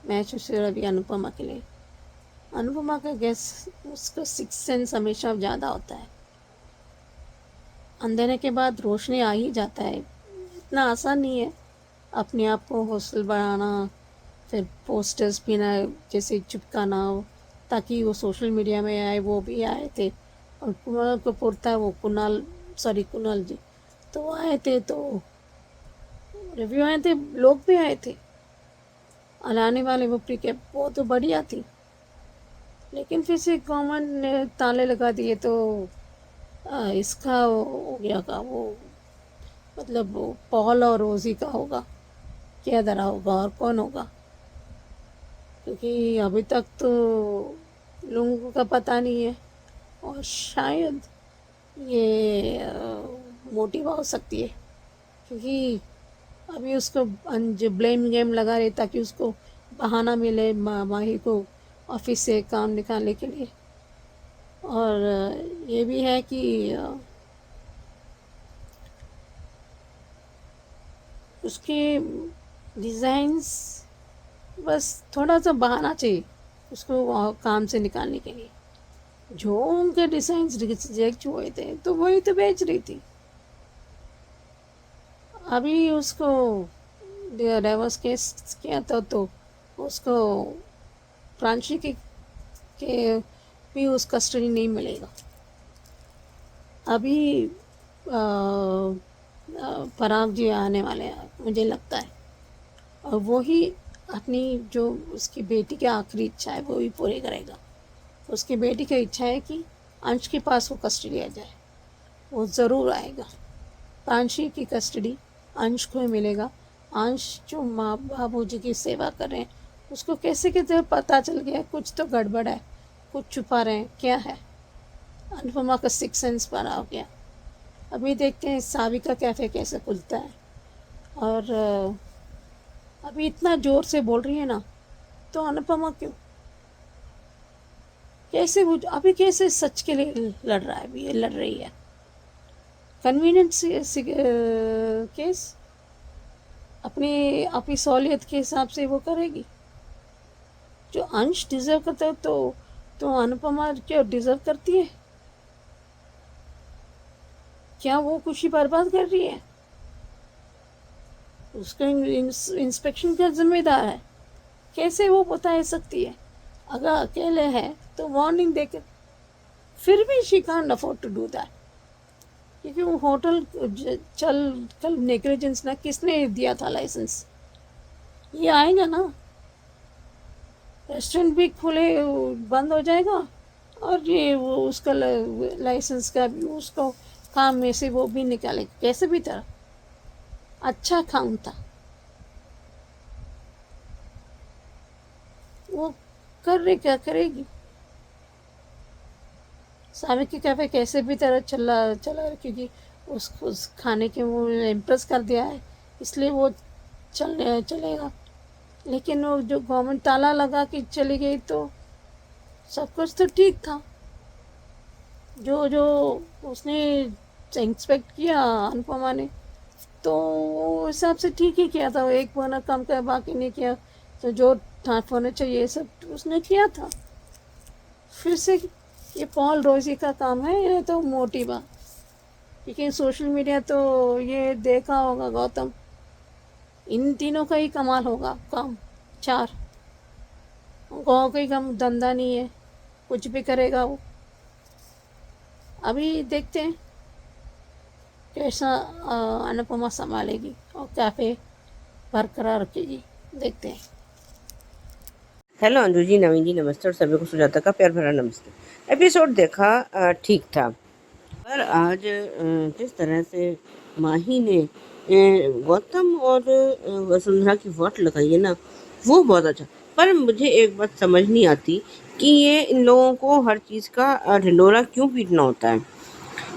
Match उसे अभी अनुपमा के लिए। अनुपमा का गैस उसका सिक्स सेंस हमेशा ज़्यादा होता है। अंधेरे के बाद रोशनी आ ही जाता है। इतना आसान नहीं है अपने आप को हौसल बढ़ाना, फिर पोस्टर्स भी ना जैसे चिपकाना हो ताकि वो सोशल मीडिया में आए। वो भी आए थे और कुणाल कपूर था, वो कुणाल जी तो वो आए थे, तो रिव्यू आए थे, लोग भी आए थे। और आने वाले वो प्रीकेप वो तो बढ़िया थी, लेकिन फिर से गवर्नमेंट ने ताले लगा दिए तो इसका हो गया का वो, मतलब वो पॉल और रोजी का होगा, क्या दरा होगा और कौन होगा, क्योंकि अभी तक तो लोगों का पता नहीं है। और शायद ये मोटिव हो सकती है, क्योंकि अभी उसको जो ब्लेम गेम लगा रहे ताकि उसको बहाना मिले माही को ऑफिस से काम निकालने के लिए। और ये भी है कि उसके डिज़ाइंस बस थोड़ा सा बहाना चाहिए उसको काम से निकालने के लिए। जो उनके डिज़ाइंस रिजेक्ट हुए थे तो वही तो बेच रही थी। अभी उसको डाइवोर्स केस किया था तो उसको प्रांशी के भी उस कस्टडी नहीं मिलेगा। अभी पराग जी आने वाले हैं मुझे लगता है, और वो ही अपनी जो उसकी बेटी की आखिरी इच्छा है वो भी पूरी करेगा। उसकी बेटी की इच्छा है कि अंश के पास वो कस्टडी आ जाए, वो ज़रूर आएगा। प्रांशी की कस्टडी अंश को ही मिलेगा। अंश जो माँ बाबूजी की सेवा कर रहे हैं उसको कैसे कैसे पता चल गया कुछ तो गड़बड़ है, कुछ छुपा रहे हैं, क्या है। अनुपमा का सिक्स सेंस बना हो गया। अभी देखते हैं साविका कैफ़े कैसे खुलता है। और अभी इतना ज़ोर से बोल रही है ना, तो अनुपमा क्यों कैसे वो अभी कैसे सच के लिए लड़ रहा है, अभी ये लड़ रही है कन्वीनियंस केस अपनी सहूलियत के हिसाब से वो करेगी। जो अंश डिज़र्व करता है तो अनुपमा क्यों डिज़र्व करती है? क्या वो खुशी बर्बाद कर रही है? उसका इंस्पेक्शन का जिम्मेदार है, कैसे वो बता सकती है? अगर अकेले है तो वार्निंग देकर, फिर भी she can't afford to do that, क्योंकि वो होटल चल कल नेग्लिजेंस ना किसने दिया था लाइसेंस, ये आएगा ना। रेस्टोरेंट भी खुले बंद हो जाएगा और ये वो उसका लाइसेंस का भी उसको काम में से वो भी निकालेगा कैसे भी तरह। अच्छा काम था, वो कर रही, क्या करेगी। साविक की कैफ़े कैसे भी तरह चला चला, क्योंकि उस खाने के वो इम्प्रेस कर दिया है इसलिए वो चलेगा। लेकिन वो जो गवर्नमेंट ताला लगा के चली गई तो सब कुछ तो ठीक था। जो जो उसने इंस्पेक्ट किया अनुपमा ने तो वो हिसाब से ठीक ही किया था। वो एक बर्नर कम कर बाकी नहीं किया, तो जो ठाट होने चाहिए सब उसने किया था। फिर से ये पॉल रोजी का काम है, ये तो मोटी बात, क्योंकि सोशल मीडिया तो ये देखा होगा गौतम, इन तीनों का ही कमाल होगा काम। चार गाँव का ही कम धंधा नहीं है, कुछ भी करेगा वो। अभी देखते हैं कैसा अनुपमा संभालेगी और कैफ़े बरकरार रखेगी, देखते हैं। हेलो अंजू जी, नवीन जी नमस्ते, और सभी को सुजाता का प्यार भरा नमस्ते। एपिसोड देखा, ठीक था, पर आज जिस तरह से माही ने गौतम और वसुंधरा की वाट लगाई है ना, वो बहुत अच्छा। पर मुझे एक बात समझ नहीं आती कि ये इन लोगों को हर चीज़ का ढिंढोरा क्यों पीटना होता है।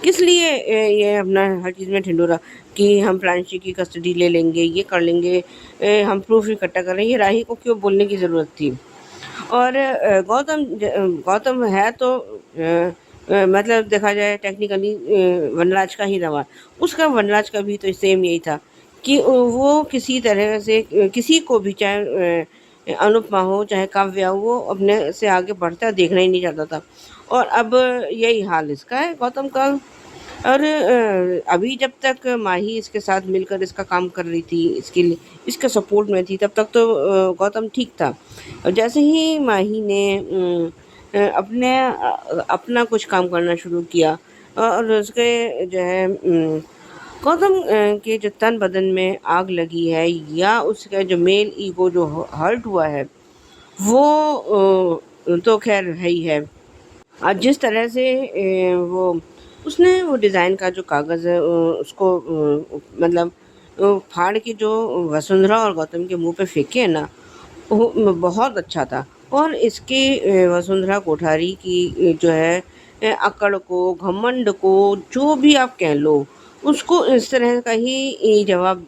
किस लिए ये अपना हर चीज़ में ढिंढोरा कि हम प्रांशी की कस्टडी ले लेंगे, ये कर लेंगे, हम प्रूफ इकट्ठा कर लेंगे। राही को क्यों बोलने की ज़रूरत थी? और गौतम है तो मतलब देखा जाए टेक्निकली वनराज का ही रवा। उसका वनराज का भी तो सेम यही था कि वो किसी तरह से किसी को भी चाहे अनुपमा हो चाहे काव्या हो, वो अपने से आगे बढ़ता देखना ही नहीं चाहता था। और अब यही हाल इसका है, गौतम का। और अभी जब तक माही इसके साथ मिलकर इसका काम कर रही थी, इसके लिए इसके सपोर्ट में थी, तब तक तो गौतम ठीक था। और जैसे ही माही ने अपना कुछ काम करना शुरू किया और उसके जो है गौतम के जो तन बदन में आग लगी है, या उसका जो मेल ईगो जो हर्ट हुआ है, वो तो खैर है ही है। आज जिस तरह से वो उसने वो डिज़ाइन का जो कागज़ है उसको मतलब फाड़ के जो वसुंधरा और गौतम के मुंह पे फेंके है ना, वो बहुत अच्छा था। और इसकी वसुंधरा कोठारी की जो है अकड़ को, घमंड को, जो भी आप कह लो, उसको इस तरह का ही जवाब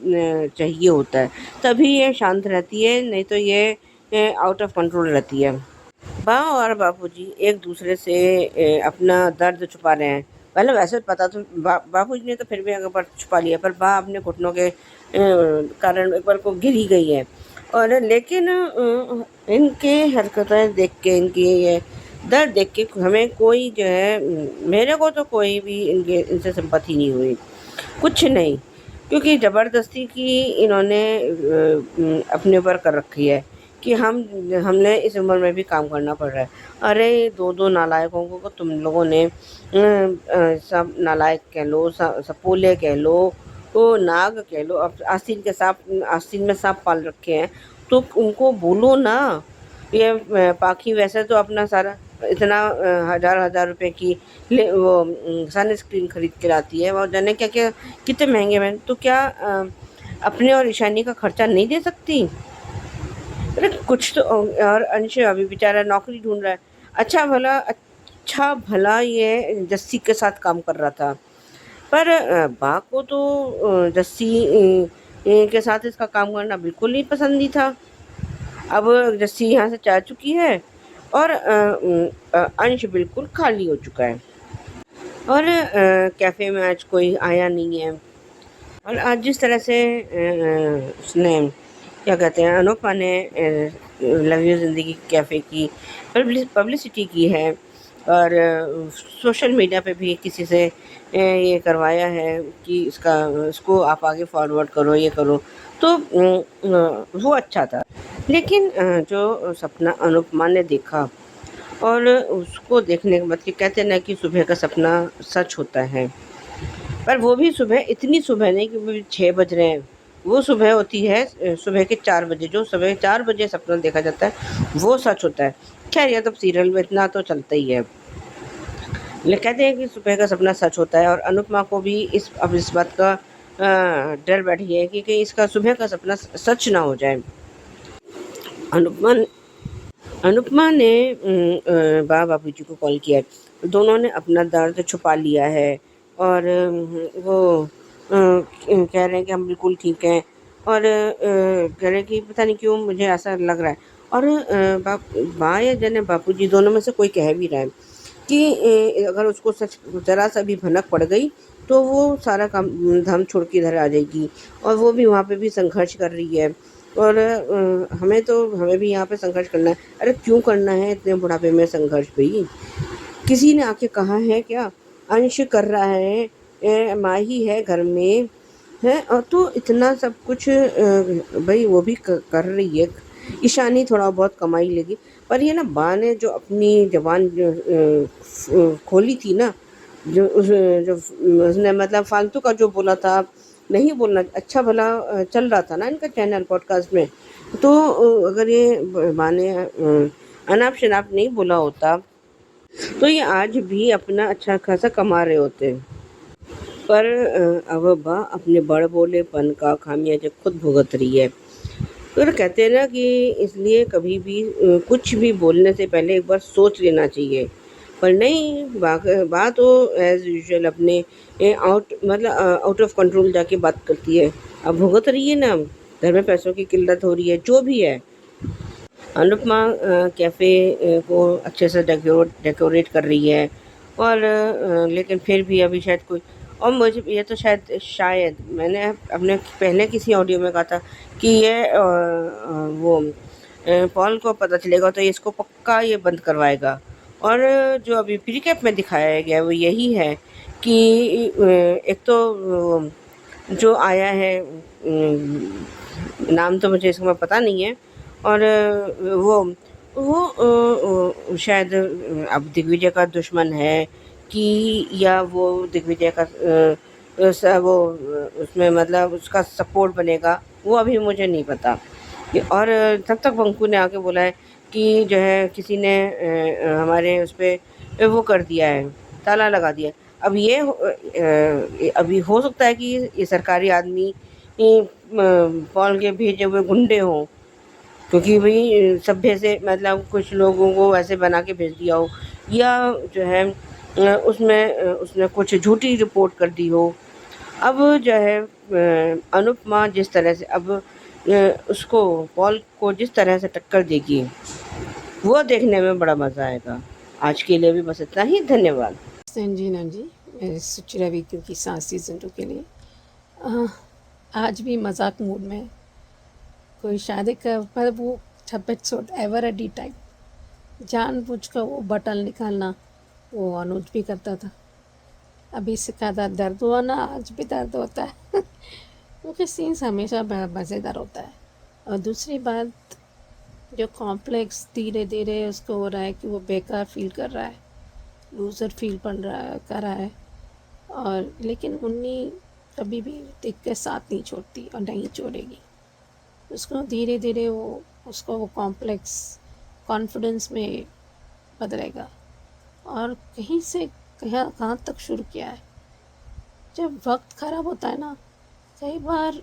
चाहिए होता है, तभी ये शांत रहती है, नहीं तो ये आउट ऑफ कंट्रोल रहती है। माँ और बापूजी एक दूसरे से अपना दर्द छुपा रहे हैं। पहले वैसे पता तो बापूजी ने तो फिर भी एक बार छुपा लिया, पर माँ अपने घुटनों के कारण एक बार को गिर ही गई है। और लेकिन इनके हरकतें देख के, इनकी ये दर्द देख के हमें कोई जो है मेरे को तो कोई भी इनसे सिंपैथी नहीं हुई, कुछ नहीं। क्योंकि ज़बरदस्ती की इन्होंने अपने ऊपर कर रखी है कि हमने इस उम्र में भी काम करना पड़ रहा है। अरे 2-2 नालायकों को तुम लोगों ने सब नालायक कह लो, सपोले कह लो, वो नाग कह लो, अब आस्तीन में सांप पाल रखे हैं, तो उनको बोलो ना। ये पाखी वैसे तो अपना सारा इतना हज़ार रुपए की वो सनस्क्रीन खरीद के लाती है, वो जाने क्या-क्या कितने महँगे में, तो क्या अपने और ईशानी का खर्चा नहीं दे सकती? अरे कुछ तो। और अंश अभी बेचारा नौकरी ढूंढ रहा है। अच्छा भला ये जस्सी के साथ काम कर रहा था, पर बा को तो जस्सी के साथ इसका काम करना बिल्कुल नहीं पसंद नहीं था। अब जस्सी यहाँ से जा चुकी है और अंश बिल्कुल खाली हो चुका है। और कैफ़े में आज कोई आया नहीं है। और आज जिस तरह से उसने क्या कहते हैं अनुपमा ने लव यू ज़िंदगी कैफ़े की पब्लिसिटी की है, और सोशल मीडिया पे भी किसी से ये करवाया है कि इसको आप आगे फॉरवर्ड करो, ये करो, तो वो अच्छा था। लेकिन जो सपना अनुपमा ने देखा, और उसको देखने के बाद कि कहते हैं ना कि सुबह का सपना सच होता है, पर वो भी सुबह, इतनी सुबह नहीं कि वो 6 बज रहे हैं, वो सुबह होती है सुबह के 4 बजे, जो सुबह 4 बजे सपना देखा जाता है वो सच होता है। खैर ये तो सीरियल में इतना तो चलता ही है, लेकिन कहते हैं कि सुबह का सपना सच होता है। और अनुपमा को भी अब इस बात का डर बैठ गया है कि कहीं इसका सुबह का सपना सच ना हो जाए। अनुपमा अनुपमा ने बाबू जी को कॉल किया है। दोनों ने अपना दर्द छुपा लिया है, और वो कह रहे हैं कि हम बिल्कुल ठीक हैं, और कह रहे हैं कि पता नहीं क्यों मुझे ऐसा लग रहा है। और माँ या जन बापू जी दोनों में से कोई कह भी रहा है कि अगर उसको सच ज़रा सा भी भनक पड़ गई तो वो सारा काम धाम छोड़ के इधर आ जाएगी, और वो भी वहाँ पे भी संघर्ष कर रही है। और हमें भी यहाँ पे संघर्ष करना है। अरे क्यों करना है इतने बुढ़ापे में संघर्ष भाई? किसी ने आके कहा है क्या? अंश कर रहा है, माही है घर में, है, और तो इतना सब कुछ भाई वो भी कर रही है। ईशानी थोड़ा बहुत कमाई लेगी, पर ये ना बा ने जो अपनी ज़बान खोली थी ना, जो उसने मतलब फालतू का जो बोला था, नहीं बोलना, अच्छा भला चल रहा था ना इनका चैनल पॉडकास्ट में, तो अगर ये बा ने अनाप शनाप नहीं बोला होता तो ये आज भी अपना अच्छा खासा कमा रहे होते। पर अब बा अपने बड़ बोलेपन का खामियाजा खुद भुगत रही है। तो कहते हैं ना कि इसलिए कभी भी कुछ भी बोलने से पहले एक बार सोच लेना चाहिए। पर नहीं, बात तो एज़ यूजुअल अपने आउट ऑफ कंट्रोल जाके बात करती है। अब भुगत रही है ना, घर में पैसों की किल्लत हो रही है, जो भी है। अनुपमा कैफ़े को अच्छे से डेकोरेट कर रही है, और लेकिन फिर भी अभी शायद कोई, और मुझे ये तो शायद मैंने अपने पहले किसी ऑडियो में कहा था कि ये वो पॉल को पता चलेगा तो ये इसको पक्का ये बंद करवाएगा। और जो अभी प्री कैप में दिखाया गया वो यही है कि एक तो जो आया है नाम तो मुझे इसका पता नहीं है, और वो शायद अब दिग्विजय का दुश्मन है कि या वो दिग्विजय का वो उसमें मतलब उसका सपोर्ट बनेगा, वो अभी मुझे नहीं पता। और तब तक बंकू ने आके बोला है कि जो है किसी ने हमारे उस पे वो कर दिया है, ताला लगा दिया है। अब अभी हो सकता है कि ये सरकारी आदमी पॉल के भेजे हुए गुंडे हों, क्योंकि भई सभ्य से मतलब कुछ लोगों को वैसे बना के भेज दिया हो, या जो है उसने कुछ झूठी रिपोर्ट कर दी हो। अब जो है अनुपमा जिस तरह से अब उसको पॉल को जिस तरह से टक्कर देगी, वो देखने में बड़ा मज़ा आएगा। आज के लिए भी बस इतना ही, धन्यवाद। संजीना जी, मैं सुचिरा वीकू की 7 सीज़न 2 के लिए आज भी मजाक मूड में कोई शादी का पर वो एपिसोड एवर एडी टाइप जानबूझकर वो बटन निकालना वो अनुज भी करता था। अभी सिखाता दर्द हुआ ना, आज भी दर्द होता है क्योंकि सीन्स हमेशा मज़ेदार होता है। और दूसरी बात, जो कॉम्प्लेक्स धीरे धीरे उसको हो रहा है कि वो बेकार फील कर रहा है, लूज़र फील कर रहा है। और लेकिन मुन्नी कभी भी दिख के साथ नहीं छोड़ती और नहीं छोड़ेगी। उसको धीरे धीरे वो कॉम्प्लेक्स कॉन्फिडेंस में बदलेगा। और कहीं से कहाँ तक शुरू किया है। जब वक्त ख़राब होता है ना, कई बार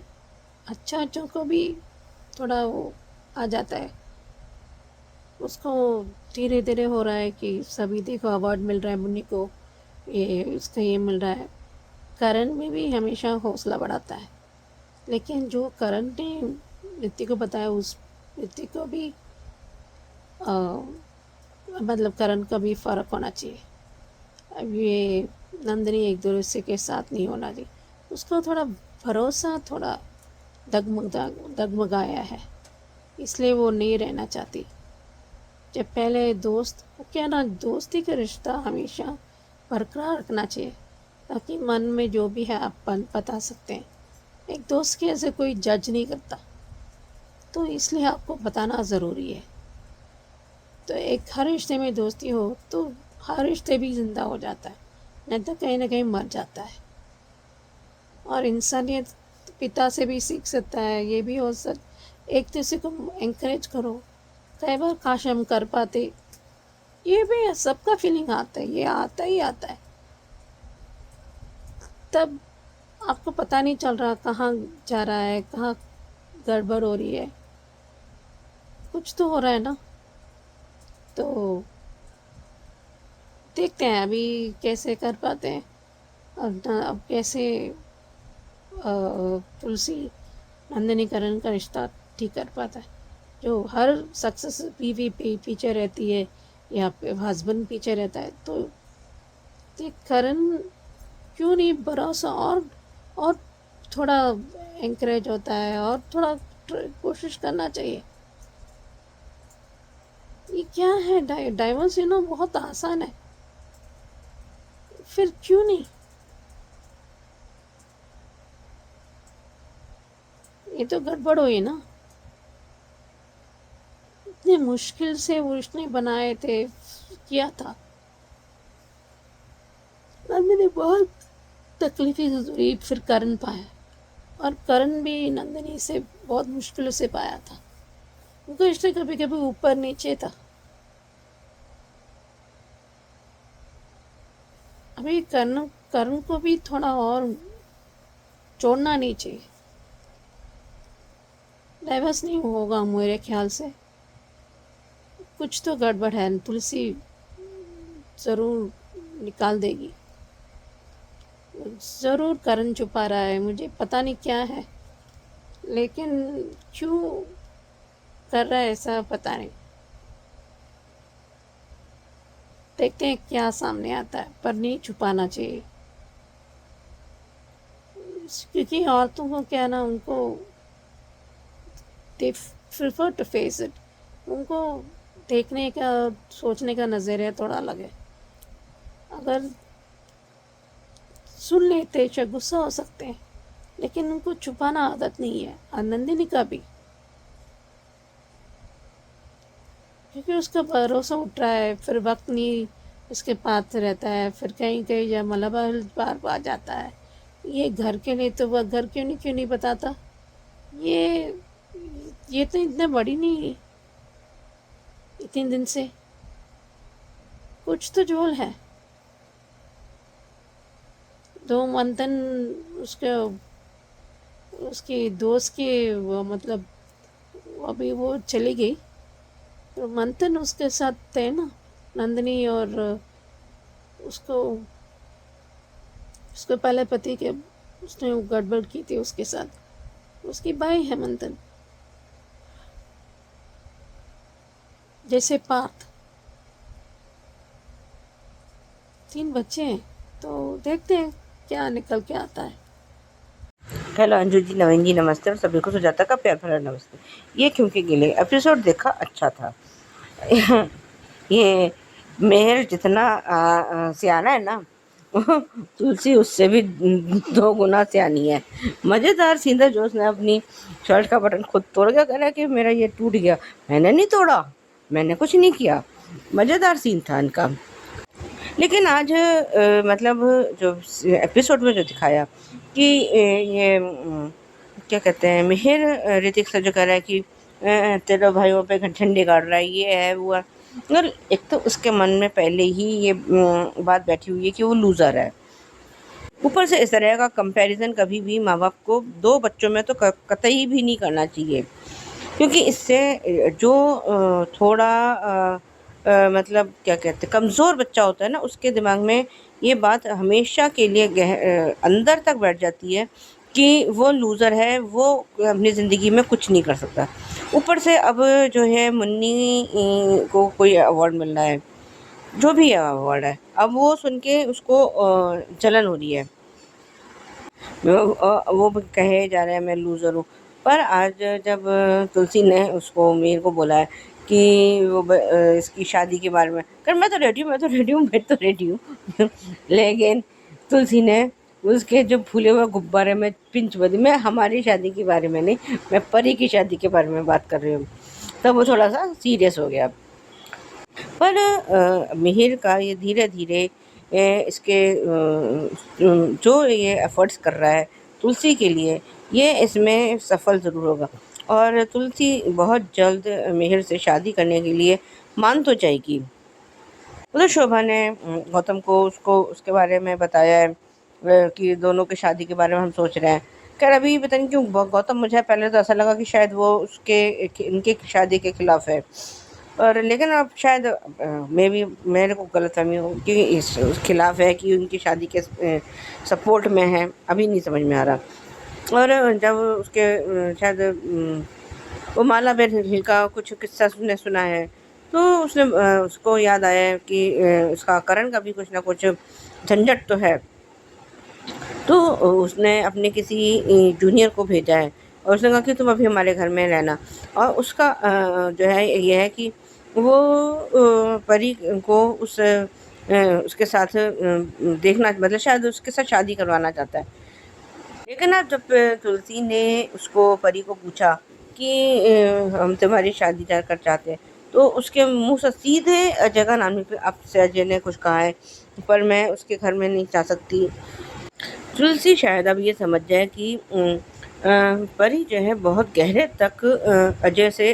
अच्छों को भी थोड़ा वो आ जाता है। उसको धीरे धीरे हो रहा है कि सभी देखो अवार्ड मिल रहा है मुन्नी को, ये उसका ये मिल रहा है। करण में भी हमेशा हौसला बढ़ाता है, लेकिन जो करण ने ऋतिक को बताया उस ऋतिक को भी मतलब करण का भी फ़र्क होना चाहिए। अब ये नंदिनी एक दूसरे के साथ नहीं होना चाहिए। उसको थोड़ा भरोसा थोड़ा डगमगाया है, इसलिए वो नहीं रहना चाहती। जब पहले दोस्त क्या ना, दोस्ती का रिश्ता हमेशा बरकरार रखना चाहिए, ताकि मन में जो भी है आप बता सकते हैं। एक दोस्त के ऐसे कोई जज नहीं करता, तो इसलिए आपको बताना ज़रूरी है। तो एक हर रिश्ते में दोस्ती हो तो हर रिश्ते भी ज़िंदा हो जाता है, नहीं तो कहीं ना कहीं मर जाता है। और इंसानियत पिता से भी सीख सकता है, ये भी हो एक दूसरे को एंकरेज करो। कई बार काश हम कर पाते, ये भी सबका फीलिंग आता है, ये आता ही आता है। तब आपको पता नहीं चल रहा कहाँ जा रहा है, कहाँ गड़बड़ हो रही है, कुछ तो हो रहा है ना। तो देखते हैं अभी कैसे कर पाते हैं। अब कैसे तुलसी नंदिनी करण का रिश्ता ठीक कर पाता है। जो हर सक्सेस बीवी पीछे रहती है या हस्बैंड पीछे रहता है, तो करण क्यों नहीं भरोसा और थोड़ा एंकरेज होता है और थोड़ा कोशिश करना चाहिए। ये क्या है, डाइवर्स बहुत आसान है, फिर क्यों नहीं। ये तो गड़बड़ हुई ना। इतने मुश्किल से वो उसने बनाए थे, किया था। नंदिनी बहुत तकलीफें गुजरी, फिर करण पाया, और करण भी नंदिनी से बहुत मुश्किल से पाया था। उनको रिश्ते कभी कभी ऊपर नीचे था। अभी करण को भी थोड़ा और छोड़ना नहीं चाहिए। डाइवर्स नहीं होगा मेरे ख्याल से, कुछ तो गड़बड़ है। तुलसी ज़रूर निकाल देगी, ज़रूर करण छुपा रहा है, मुझे पता नहीं क्या है, लेकिन क्यों कर रहा है ऐसा पता नहीं। देखते हैं क्या सामने आता है, पर नहीं छुपाना चाहिए, क्योंकि औरतों को क्या ना, उनको they prefer to face it. उनको देखने का, सोचने का नज़रिया थोड़ा अलग है। अगर सुन लेते चाहे गुस्सा हो सकते हैं, लेकिन उनको छुपाना आदत नहीं है, और नंदिनी का भी, क्योंकि उसका भरोसा उठ रहा है, फिर वक्त नहीं उसके पास रहता है, फिर कहीं कहीं या मलाबार बार आ जाता है। ये घर के लिए तो वह घर क्यों नहीं बताता। ये ये तो इतने बड़ी नहीं है, इतने दिन से कुछ तो झोल है। दो मंथन उसके उसकी दोस्त की वो मतलब अभी वो चली गई, तो मंथन उसके साथ थे ना, नंदिनी, और उसको उसके पहले पति के उसने वो गड़बड़ की थी उसके साथ। उसकी भाई है मंथन, जैसे पार्थ। 3 बच्चे हैं, तो देखते हैं क्या निकल के आता है। हेलो अंजू जी, नवीन जी नमस्ते, और सभी को सुजाता का प्यार भरा नमस्ते। ये क्योंकि गिले एपिसोड देखा, अच्छा था। ये मेहर जितना सियाना है ना, तुलसी उससे भी 2 गुना सियानी है। मज़ेदार सीधा जो उसने अपनी शर्ट का बटन खुद तोड़ गया, कह रहा है कि मेरा ये टूट गया। मैंने नहीं तोड़ा, मैंने कुछ नहीं किया। मज़ेदार सीन था इनका। लेकिन आज मतलब जो एपिसोड में जो दिखाया कि ये क्या कहते हैं, मिहिर ऋतिक से जो कह रहा है कि तेरे भाइयों पे झंडे गाड़ रहा है, ये है वो है। और एक तो उसके मन में पहले ही ये बात बैठी हुई है कि वो लूज़र है। ऊपर से इस तरह का कंपैरिजन कभी भी माँ बाप को 2 बच्चों में तो कतई भी नहीं करना चाहिए, क्योंकि इससे जो थोड़ा मतलब क्या कहते हैं, कमज़ोर बच्चा होता है ना, उसके दिमाग में ये बात हमेशा के लिए अंदर तक बैठ जाती है कि वो लूज़र है, वो अपनी ज़िंदगी में कुछ नहीं कर सकता। ऊपर से अब जो है मुन्नी को कोई अवार्ड मिल रहा है, जो भी अवार्ड है, अब वो सुन के उसको जलन हो रही है। वो कहे जा रहे हैं मैं लूज़र हूँ। पर आज जब तुलसी ने उसको मीर को बोला है कि वो इसकी शादी के बारे में कर, मैं तो रेडी हूँ, मैं तो रेडी हूँ, मैं तो रेडी हूँ। लेकिन तुलसी ने उसके जो फूले हुए गुब्बारे में पिंच बदी, मैं हमारी शादी के बारे में नहीं, मैं परी की शादी के बारे में बात कर रही हूँ। तब वो थोड़ा सा सीरियस हो गया। पर मिहिर का ये धीरे धीरे इसके जो ये एफर्ट्स कर रहा है तुलसी के लिए, ये इसमें सफल ज़रूर होगा, और तुलसी बहुत जल्द मिहिर से शादी करने के लिए मान तो जाएगी। उधर शोभा ने गौतम को उसको उसके बारे में बताया है कि दोनों की शादी के बारे में हम सोच रहे हैं। खैर अभी पता नहीं क्यों गौतम, मुझे पहले तो ऐसा लगा कि शायद वो उसके इनके शादी के खिलाफ है, और लेकिन अब शायद मे भी मेरे को गलतफहमी हो कि इस खिलाफ है कि उनकी शादी के सपोर्ट में है, अभी नहीं समझ में आ रहा। और जब उसके शायद वो माला बहन का कुछ किस्सा उसने सुना है, तो उसने उसको याद आया है कि उसका करण का भी कुछ ना कुछ झंझट तो है। तो उसने अपने किसी जूनियर को भेजा है, और उसने कहा कि तुम अभी हमारे घर में रहना। और उसका जो है ये है कि वो परी को उसके साथ देखना, मतलब शायद उसके साथ शादी करवाना चाहता है। लेकिन अब जब तुलसी ने उसको परी को पूछा कि हम तुम्हारी शादी कर चाहते हैं, तो उसके मुंह से सीधे अजय का नाम निकला। अब से अजय ने कुछ कहा है, पर मैं उसके घर में नहीं जा सकती। तुलसी शायद अब ये समझ जाए कि परी जो है बहुत गहरे तक अजय से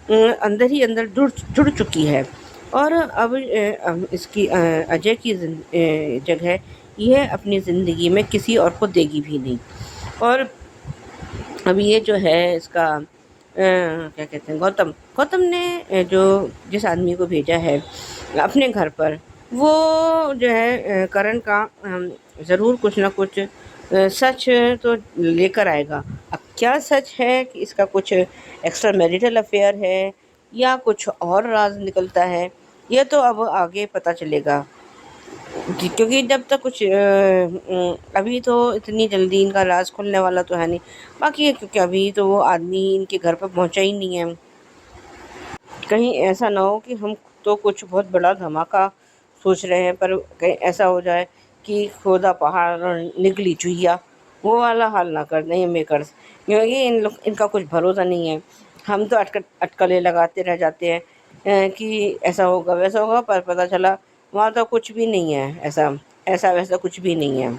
अंदर ही अंदर जुड़ चुकी है, और अब इसकी अजय की जगह यह अपनी ज़िंदगी में किसी और को देगी भी नहीं। और अब ये जो है इसका क्या कहते हैं, गौतम ने जो जिस आदमी को भेजा है अपने घर पर, वो जो है करण का ज़रूर कुछ ना कुछ सच तो लेकर आएगा। अब क्या सच है कि इसका कुछ एक्स्ट्रा मैरिटल अफेयर है या कुछ और राज निकलता है, ये तो अब आगे पता चलेगा। क्योंकि जब तक कुछ अभी तो इतनी जल्दी इनका राज खुलने वाला तो है नहीं। बाकी है क्योंकि अभी तो वो आदमी इनके घर पर पहुंचा ही नहीं है। कहीं ऐसा ना हो कि हम तो कुछ बहुत बड़ा धमाका सोच रहे हैं, पर कहीं ऐसा हो जाए कि खोदा पहाड़ और निकली चुहिया, वो वाला हाल ना कर दें ये मेकर्स, क्योंकि इनका कुछ भरोसा नहीं है। हम तो अटकलें लगाते रह जाते हैं कि ऐसा होगा वैसा होगा, पर पता चला वहाँ तो कुछ भी नहीं है, ऐसा ऐसा वैसा कुछ भी नहीं है।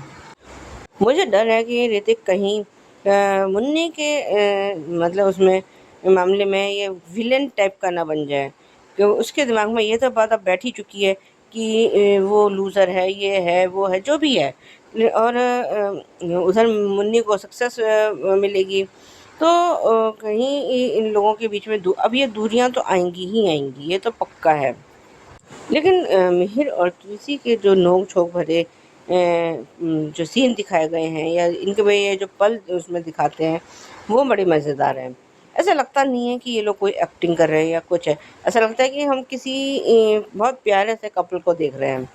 मुझे डर है कि ऋतिक कहीं मुन्नी के मतलब उसमें मामले में ये विलेन टाइप का ना बन जाए, कि उसके दिमाग में ये तो बात अब बैठ ही चुकी है कि वो लूज़र है, ये है, वो है, जो भी है। और उधर मुन्नी को सक्सेस मिलेगी, तो कहीं इन लोगों के बीच में अब ये दूरियां तो आएंगी ही आएंगी, ये तो पक्का है। लेकिन मिहिर और तुलसी के जो नोक-झोंक भरे जो सीन दिखाए गए हैं, या इनके में ये जो पल उसमें दिखाते हैं, वो बड़े मज़ेदार हैं। ऐसा लगता नहीं है कि ये लोग कोई एक्टिंग कर रहे हैं या कुछ है। ऐसा लगता है कि हम किसी बहुत प्यारे से कपल को देख रहे हैं।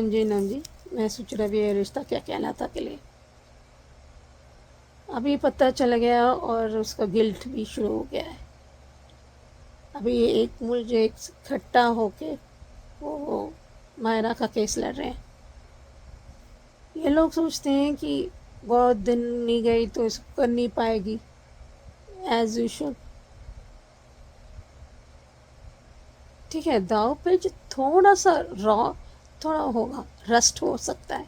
जी नंजी, मैं सोच रहा भी ये रिश्ता क्या कहलाता के लिए अभी पता चल गया, और उसका गिल्ट भी शुरू हो गया है। अभी एक मुझे एक इकट्ठा होके वो मायरा का केस लड़ रहे हैं। ये लोग सोचते हैं कि बहुत दिन नहीं गई तो इसको कर नहीं पाएगी एज यूजुअल। ठीक है, दाव पे जो थोड़ा सा रॉ थोड़ा होगा, रस्ट हो सकता है,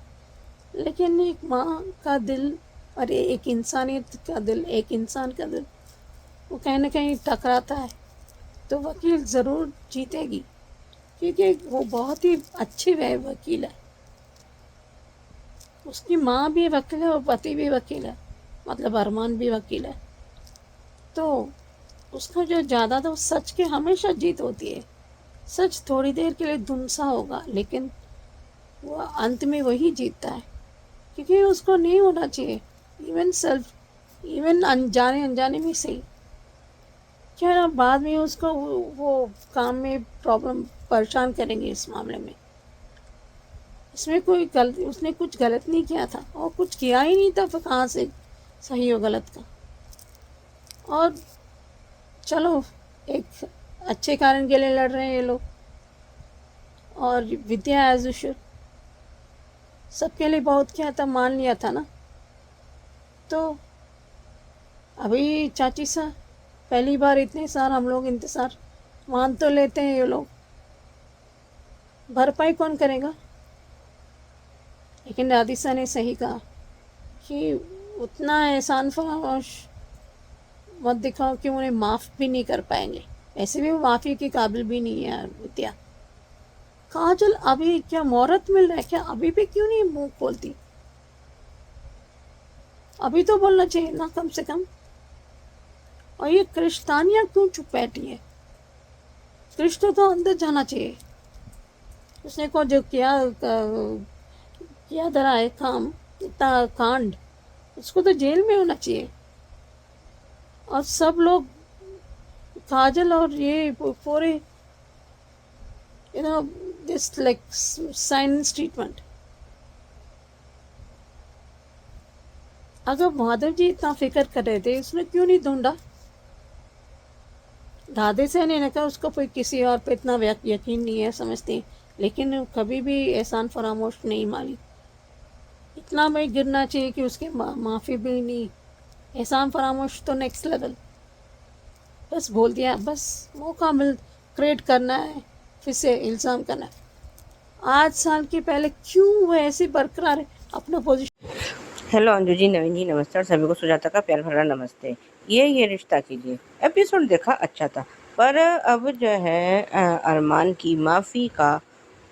लेकिन एक माँ का दिल और एक इंसानियत का दिल, एक इंसान का दिल, वो कहीं ना कहीं टकराता है, तो वकील ज़रूर जीतेगी, क्योंकि वो बहुत ही अच्छी वकील है। उसकी माँ भी वकील है और पति भी वकील है, मतलब अरमान भी वकील है। तो उसका जो ज़्यादा तो सच की हमेशा जीत होती है। सच थोड़ी देर के लिए धुंधला होगा, लेकिन वो अंत में वही जीतता है, क्योंकि उसको नहीं होना चाहिए। इवन अनजाने अनजाने में सही, क्या ना बाद में उसको वो काम में प्रॉब्लम परेशान करेंगे। इस मामले में इसमें कोई गलती, उसने कुछ गलत नहीं किया था और कुछ किया ही नहीं था, फिर कहाँ से सही और गलत का। और चलो, एक अच्छे कारण के लिए लड़ रहे हैं ये लोग, और विद्या एज यूजुअल सबके लिए बहुत किया था, मान लिया था ना। तो अभी चाची सा पहली बार इतने साल हम लोग इंतज़ार मान तो लेते हैं, ये लोग भरपाई कौन करेगा। लेकिन राधिसा ने सही कहा कि उतना एहसान फरामोश मत दिखाओ कि उन्हें माफ़ भी नहीं कर पाएंगे। ऐसे भी वो माफ़ी के काबिल भी नहीं है विद्या। काजल अभी क्या मोहरत मिल रहा है क्या? अभी भी क्यों नहीं मुंह खोलती? अभी तो बोलना चाहिए ना कम से कम। और ये कृष्णानिया क्यों चुप बैठी है? कृष्ण तो अंदर जाना चाहिए। उसने को जो किया धरा है काम, इतना कांड, उसको तो जेल में होना चाहिए। और सब लोग काजल और ये पूरे दिस लाइक साइलेंस ट्रीटमेंट। अगर माधव जी इतना फिक्र कर रहे थे, उसने क्यों नहीं ढूंढा? दादे से ने कहा उसको कोई किसी और पे इतना यकीन नहीं है, समझते, लेकिन कभी भी एहसान फरामोश नहीं मानी। इतना भाई गिरना चाहिए कि उसके माफ़ी भी नहीं, एहसान फरामोश तो नेक्स्ट लेवल। बस बोल दिया, बस मौका मिल क्रिएट करना है, फिर से इल्ज़ाम करना है। 8 साल के पहले क्यों वो ऐसे बरकरार है अपना पोजीशन। हेलो अंजू जी, नवीन जी, नमस्ते, और सभी को सुजाता का प्यार भरा नमस्ते। ये रिश्ता कीजिए एपिसोड देखा, अच्छा था, पर अब जो है अरमान की माफ़ी का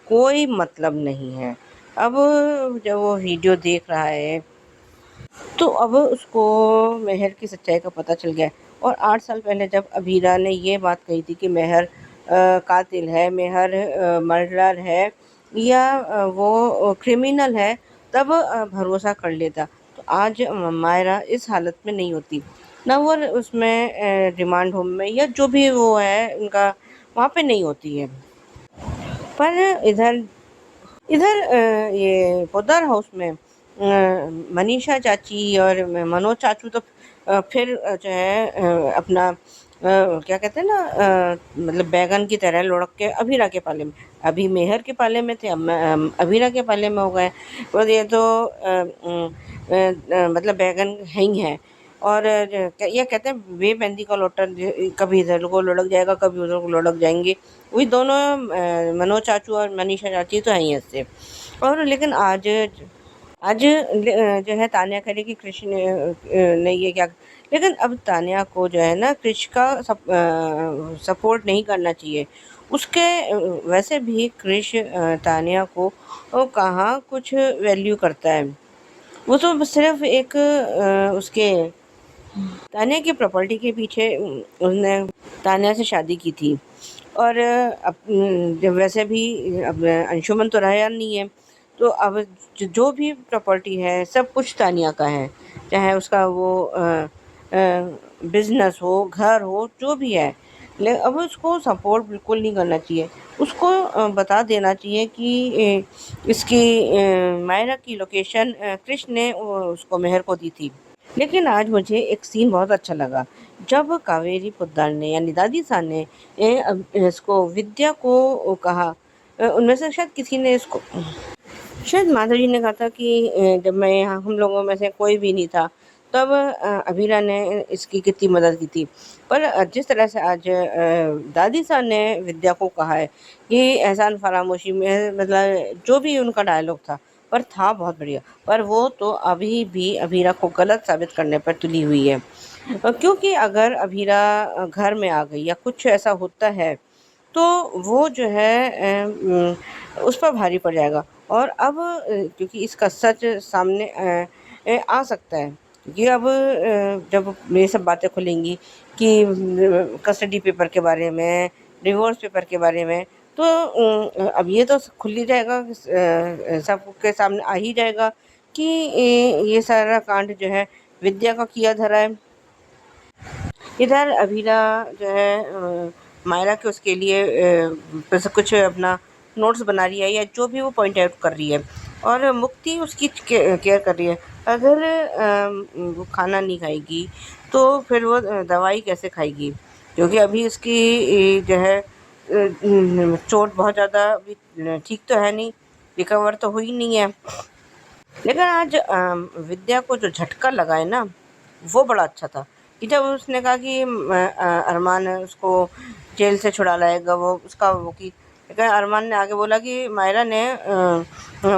कोई मतलब नहीं है। अब जब वो वीडियो देख रहा है, तो अब उसको मेहर की सच्चाई का पता चल गया। और 8 साल पहले जब अबीरा ने ये बात कही थी कि मेहर कातिल है, मेहर मर्डरर है, या वो क्रिमिनल है, तब भरोसा कर लेता। तो आज मायरा इस हालत में नहीं होती, ना वो उसमें रिमांड होम में या जो भी वो है उनका, वहाँ पे नहीं होती है। पर इधर इधर ये पोद्दार हाउस में मनीषा चाची और मनोज चाचू तो फिर जो है अपना क्या कहते हैं ना, मतलब बैगन की तरह लुढ़क के अभीरा के पाले में, अभी मेहर के पाले में थे, अब अभीरा के पाले में हो गए। और ये तो मतलब बैगन है ही है। और ये कहते हैं बेबंदी का लोटा कभी इधर को लुढ़क जाएगा, कभी उधर को लुढ़क जाएंगे। वही दोनों मनोज चाचू और मनीषा चाची तो हैं ही ऐसे। और लेकिन आज जो है तान्या कह रही कि कृष्ण ने ये क्या, लेकिन अब तान्या को जो है ना कृष का सपोर्ट नहीं करना चाहिए। उसके वैसे भी कृष तान्या को कहाँ कुछ वैल्यू करता है। वो तो सिर्फ एक उसके तान्या की प्रॉपर्टी के पीछे उसने तान्या से शादी की थी। और अब जब वैसे भी अब अंशुमन तो रहा नहीं है, तो अब जो भी प्रॉपर्टी है सब कुछ तानिया का है, चाहे उसका वो बिजनेस हो, घर हो, जो भी है। अब उसको सपोर्ट बिल्कुल नहीं करना चाहिए। उसको बता देना चाहिए कि इसकी मायरा की लोकेशन कृष्ण ने उसको मेहर को दी थी। लेकिन आज मुझे एक सीन बहुत अच्छा लगा, जब कावेरी पोद्दार ने यानी दादी सा ने इसको विद्या को कहा। उनमें से शायद किसी ने इसको, शायद माधव जी ने कहा था कि जब मैं यहाँ हम लोगों में से कोई भी नहीं था तब अभीरा ने इसकी कितनी मदद की थी। पर जिस तरह से आज दादी साहब ने विद्या को कहा है कि एहसान फरामोशी में, मतलब जो भी उनका डायलॉग था पर था बहुत बढ़िया, पर वो तो अभी भी अभीरा को गलत साबित करने पर तुली हुई है। क्योंकि अगर अभीरा घर में आ गई या कुछ ऐसा होता है तो वो जो है उस पर भारी पड़ जाएगा। और अब क्योंकि इसका सच सामने आ सकता है, क्योंकि अब जब ये सब बातें खुलेंगी कि कस्टडी पेपर के बारे में, डिवोर्स पेपर के बारे में, तो अब ये तो खुल ही जाएगा, सबके सामने आ ही जाएगा कि ये सारा कांड जो है विद्या का किया धरा है। इधर अभीरा जो है मायरा के उसके लिए बस कुछ अपना नोट्स बना रही है या जो भी वो पॉइंट आउट कर रही है, और मुक्ति उसकी केयर कर रही है। अगर वो खाना नहीं खाएगी तो फिर वो दवाई कैसे खाएगी, क्योंकि अभी उसकी जो है चोट बहुत ज़्यादा अभी ठीक तो है नहीं, रिकवर तो हुई नहीं है। लेकिन आज विद्या को जो झटका लगा है ना, वो बड़ा अच्छा था कि जब उसने कहा कि अरमान उसको जेल से छुड़ा लाएगा, वो उसका वकील। लेकिन अरमान ने आगे बोला कि मायरा ने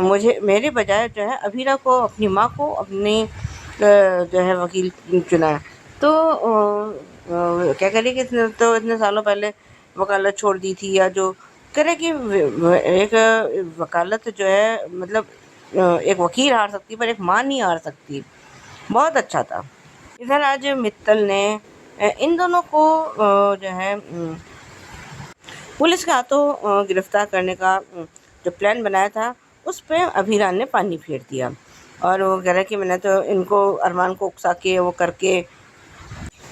मुझे मेरे बजाय जो है अभीरा को, अपनी माँ को अपनी जो है वकील चुना है। तो क्या कह रही कि तो इतने सालों पहले वकालत छोड़ दी थी, या जो कह रहे कि एक वकालत जो है, मतलब एक वकील हार सकती पर एक माँ नहीं हार सकती। बहुत अच्छा था। इधर आज मित्तल ने इन दोनों को जो है पुलिस के हाथों गिरफ्तार करने का जो प्लान बनाया था उस पे अभीरा ने पानी फेर दिया। और वो कह रहा है कि मैंने तो इनको, अरमान को उकसा के वो करके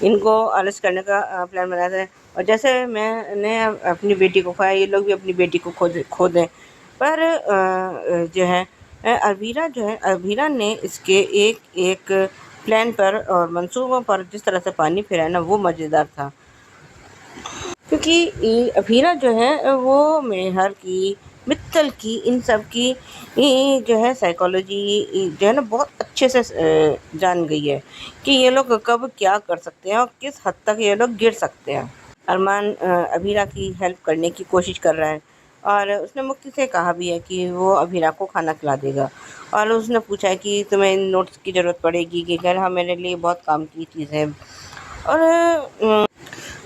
इनको अरेस्ट करने का प्लान बनाया था, और जैसे मैंने अपनी बेटी को खोया, ये लोग भी अपनी बेटी को खो दें। पर जो है अभीरा ने इसके एक एक प्लान पर और मंसूबों पर जिस तरह से पानी फिराया ना, वो मज़ेदार था। क्योंकि अभीरा जो है वो मेहर की, मित्तल की, इन सब की जो है साइकोलॉजी जो है ना बहुत अच्छे से जान गई है कि ये लोग कब क्या कर सकते हैं और किस हद तक ये लोग गिर सकते हैं। अरमान अभीरा की हेल्प करने की कोशिश कर रहा है, और उसने मुक्ति से कहा भी है कि वो अभीरा को खाना खिला देगा। और उसने पूछा है कि तुम्हें इन नोट्स की ज़रूरत पड़ेगी कि कह रहा मेरे लिए बहुत काम की चीज़ है। और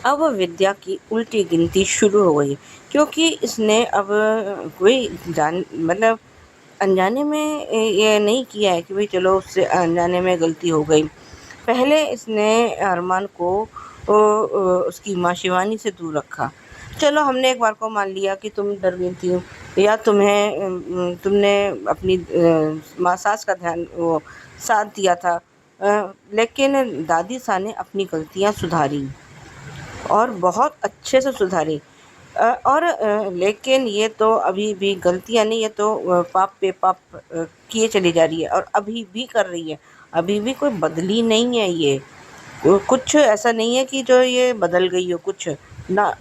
अब विद्या की उल्टी गिनती शुरू हो गई, क्योंकि इसने अब कोई मतलब अनजाने में ये नहीं किया है कि भाई चलो उससे अनजाने में गलती हो गई। पहले इसने अरमान को उसकी माँ शिवानी से दूर रखा। चलो हमने एक बार को मान लिया कि तुम डर गई थी, या तुमने अपनी माँ सास का ध्यान वो साथ दिया था, लेकिन दादी सा ने अपनी गलतियाँ सुधारी और बहुत अच्छे से सुधारी। और लेकिन ये तो अभी भी गलतियाँ नहीं, ये तो पाप पे पाप किए चली जा रही है और अभी भी कर रही है, अभी भी कोई बदली नहीं है ये। कुछ ऐसा नहीं है कि जो ये बदल गई हो कुछ ना।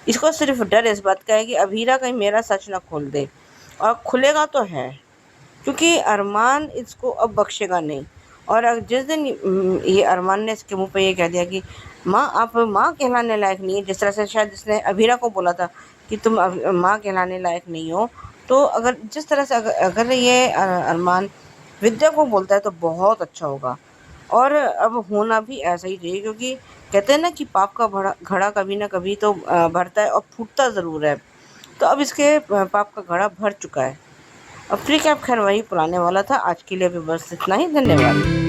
इसको सिर्फ डर इस बात का है कि अभीरा कहीं मेरा सच ना खोल दे, और खुलेगा तो है, क्योंकि अरमान इसको अब बख्शेगा नहीं। और जिस दिन ये अरमान ने इसके मुंह पे ये कह दिया कि माँ आप माँ कहलाने लायक नहीं है, जिस तरह से शायद इसने अभीरा को बोला था कि तुम माँ कहलाने लायक नहीं हो, तो अगर जिस तरह से अगर ये अरमान विद्या को बोलता है तो बहुत अच्छा होगा। और अब होना भी ऐसा ही चाहिए, क्योंकि कहते हैं ना कि पाप का घड़ा कभी ना कभी तो भरता है और फूटता ज़रूर है। तो अब इसके पाप का घड़ा भर चुका है। अब फ्री कैप खैर वही पुराने वाला था। आज के लिए भी बस इतना ही। धन्यवाद।